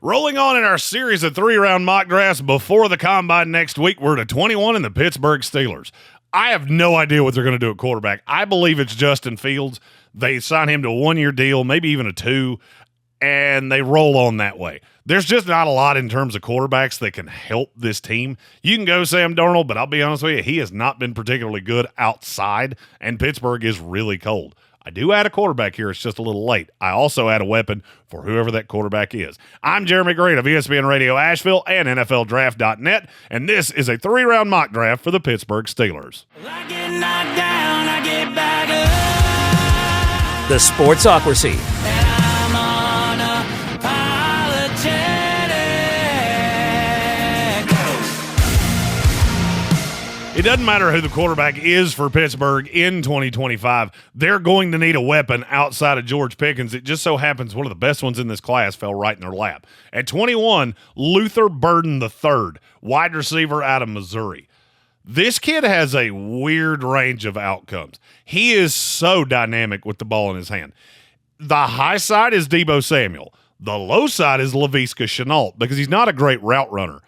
Rolling on in our series of 3-round mock drafts before the combine next week, we're to 21 in the Pittsburgh Steelers. I have no idea what they're going to do at quarterback. I believe it's Justin Fields. They sign him to a 1-year deal, maybe even a 2, and they roll on that way. There's just not a lot in terms of quarterbacks that can help this team. You can go Sam Darnold, but I'll be honest with you, he has not been particularly good outside, and Pittsburgh is really cold. I do add a quarterback here. It's just a little late. I also add a weapon for whoever that quarterback is. I'm Jeremy Green of ESPN Radio Asheville and NFLDraft.net, and this is a 3-round mock draft for the Pittsburgh Steelers. I get knocked down, I get back up. The Sportsocracy. And I'm unapologetic. It doesn't matter who the quarterback is for Pittsburgh in 2025. They're going to need a weapon outside of George Pickens. It just so happens one of the best ones in this class fell right in their lap. At 21, Luther Burden III, wide receiver out of Missouri. This kid has a weird range of outcomes. He is so dynamic with the ball in his hand. The high side is Deebo Samuel. The low side is Laviska Shenault because he's not a great route runner.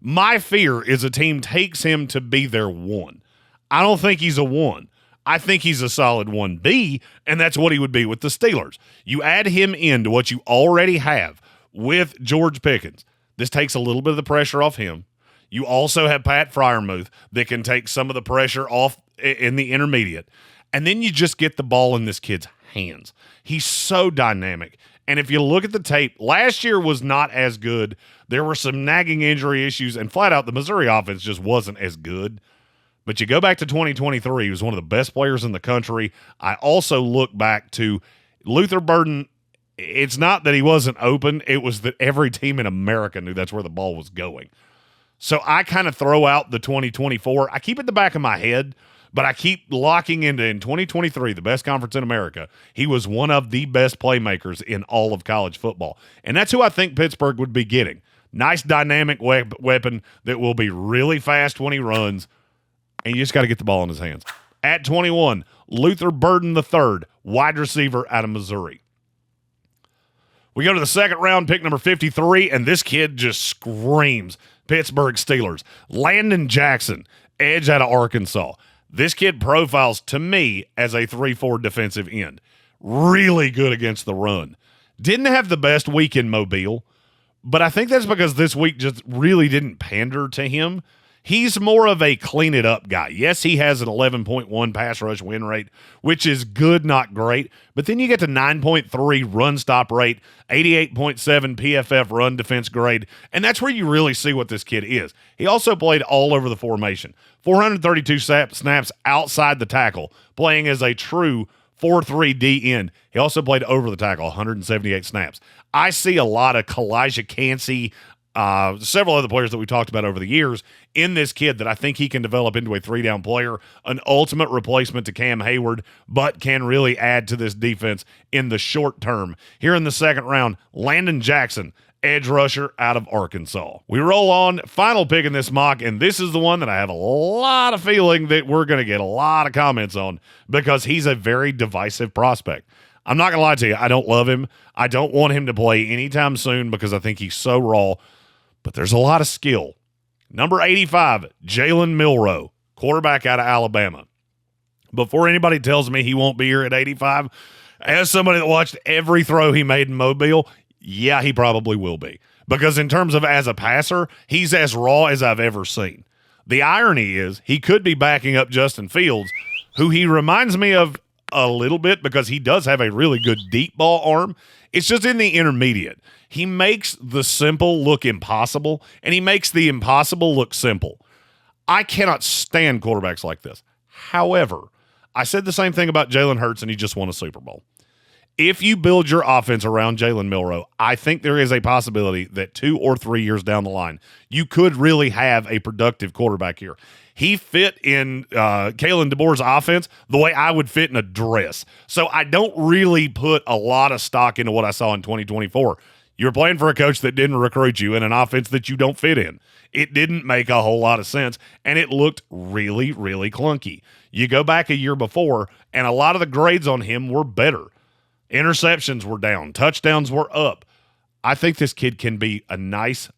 My fear is a team takes him to be their 1. I don't think he's a 1. I think he's a solid 1B, and that's what he would be with the Steelers. You add him into what you already have with George Pickens. This takes a little bit of the pressure off him. You also have Pat Freiermuth that can take some of the pressure off in the intermediate. And then you just get the ball in this kid's hands. He's so dynamic. And if you look at the tape, last year was not as good. There were some nagging injury issues, and flat out, the Missouri offense just wasn't as good. But you go back to 2023, he was one of the best players in the country. I also look back to Luther Burden. It's not that he wasn't open. It was that every team in America knew that's where the ball was going. So I kind of throw out the 2024. I keep it in the back of my head, but I keep locking into in 2023, the best conference in America. He was one of the best playmakers in all of college football. And that's who I think Pittsburgh would be getting. Nice dynamic weapon that will be really fast when he runs, and you just got to get the ball in his hands. At 21, Luther Burden III, wide receiver out of Missouri. We go to the second round, pick number 53, and this kid just screams Pittsburgh Steelers. Landon Jackson, edge out of Arkansas. This kid profiles to me as a 3-4 defensive end. Really good against the run. Didn't have the best week in Mobile, but I think that's because this week just really didn't pander to him. He's more of a clean it up guy. Yes, he has an 11.1 pass rush win rate, which is good, not great. But then you get to 9.3 run stop rate, 88.7 PFF run defense grade, and that's where you really see what this kid is. He also played all over the formation. 432 snaps outside the tackle, playing as a true 4-3 D end. He also played over the tackle, 178 snaps. I see a lot of Kalijah Cansey, several other players that we talked about over the years in this kid that I think he can develop into a 3-down player, an ultimate replacement to Cam Hayward, but can really add to this defense in the short term. Here in the second round, Landon Jackson, edge rusher out of Arkansas. We roll on, final pick in this mock, and this is the one that I have a lot of feeling that we're going to get a lot of comments on because he's a very divisive prospect. I'm not going to lie to you. I don't love him. I don't want him to play anytime soon because I think he's so raw, but there's a lot of skill. Number 85, Jalen Milroe, quarterback out of Alabama. Before anybody tells me he won't be here at 85, as somebody that watched every throw he made in Mobile, yeah, he probably will be. Because in terms of as a passer, he's as raw as I've ever seen. The irony is he could be backing up Justin Fields, who he reminds me of a little bit because he does have a really good deep ball arm. It's just in the intermediate. He makes the simple look impossible, and he makes the impossible look simple. I cannot stand quarterbacks like this. However, I said the same thing about Jalen Hurts, and he just won a Super Bowl. If you build your offense around Jalen Milroe, I think there is a possibility that 2 or 3 years down the line, you could really have a productive quarterback here. He fit in Kalen DeBoer's offense the way I would fit in a dress. So I don't really put a lot of stock into what I saw in 2024. You're playing for a coach that didn't recruit you in an offense that you don't fit in. It didn't make a whole lot of sense, and it looked really, really clunky. You go back a year before, and a lot of the grades on him were better. Interceptions were down. Touchdowns were up. I think this kid can be a nice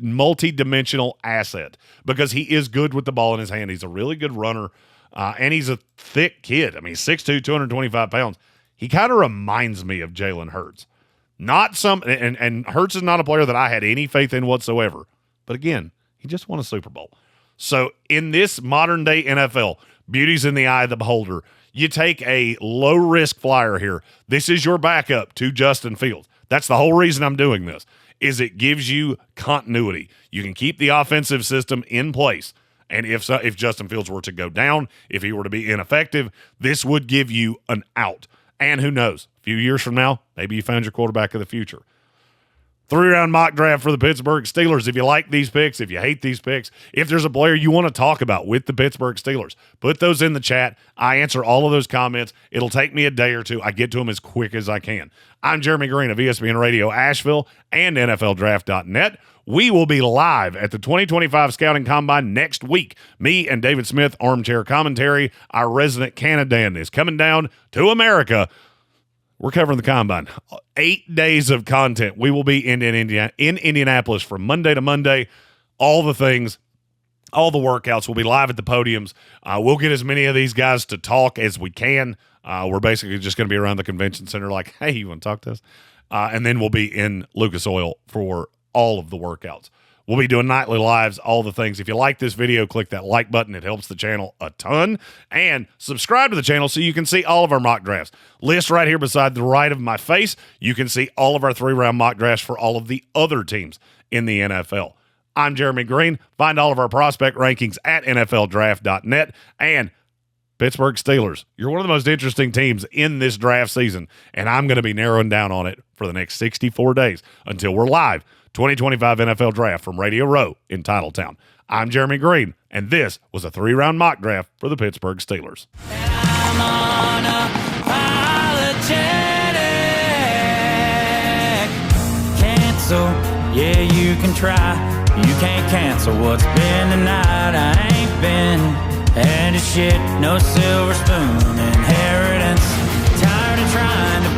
multi-dimensional asset because he is good with the ball in his hand. He's a really good runner, and he's a thick kid. I mean, 6'2", 225 pounds. He kind of reminds me of Jalen Hurts. And Hurts is not a player that I had any faith in whatsoever. But again, he just won a Super Bowl. So in this modern-day NFL, beauty's in the eye of the beholder. You take a low-risk flyer here. This is your backup to Justin Fields. That's the whole reason I'm doing this, is it gives you continuity. You can keep the offensive system in place. And if Justin Fields were to go down, if he were to be ineffective, this would give you an out. And who knows, a few years from now, maybe you found your quarterback of the future. 3-round mock draft for the Pittsburgh Steelers. If you like these picks, if you hate these picks, if there's a player you want to talk about with the Pittsburgh Steelers, put those in the chat. I answer all of those comments. It'll take me a day or two. I get to them as quick as I can. I'm Jeremy Green of ESPN Radio Asheville and NFLDraft.net. We will be live at the 2025 Scouting Combine next week. Me and David Smith, armchair commentary. Our resident Canadan is coming down to America. We're covering the Combine. 8 days of content. We will be in Indianapolis from Monday to Monday. All the things, all the workouts. We'll be live at the podiums. We'll get as many of these guys to talk as we can. We're basically just going to be around the convention center like, hey, you want to talk to us? And then we'll be in Lucas Oil for all of the workouts. We'll be doing nightly lives, all the things. If you like this video, click that like button. It helps the channel a ton. And subscribe to the channel so you can see all of our mock drafts. List right here beside the right of my face. You can see all of our 3-round mock drafts for all of the other teams in the NFL. I'm Jeremy Green. Find all of our prospect rankings at NFLDraft.net. And Pittsburgh Steelers, you're one of the most interesting teams in this draft season, and I'm going to be narrowing down on it for the next 64 days until we're live. 2025 NFL Draft from Radio Row in Titletown. I'm Jeremy Green, and this was a 3-round mock draft for the Pittsburgh Steelers. I'm unapologetic. Cancel, yeah, you can try. You can't cancel what's been tonight. I ain't been had a shit, no silver spoon inheritance. Tired of trying to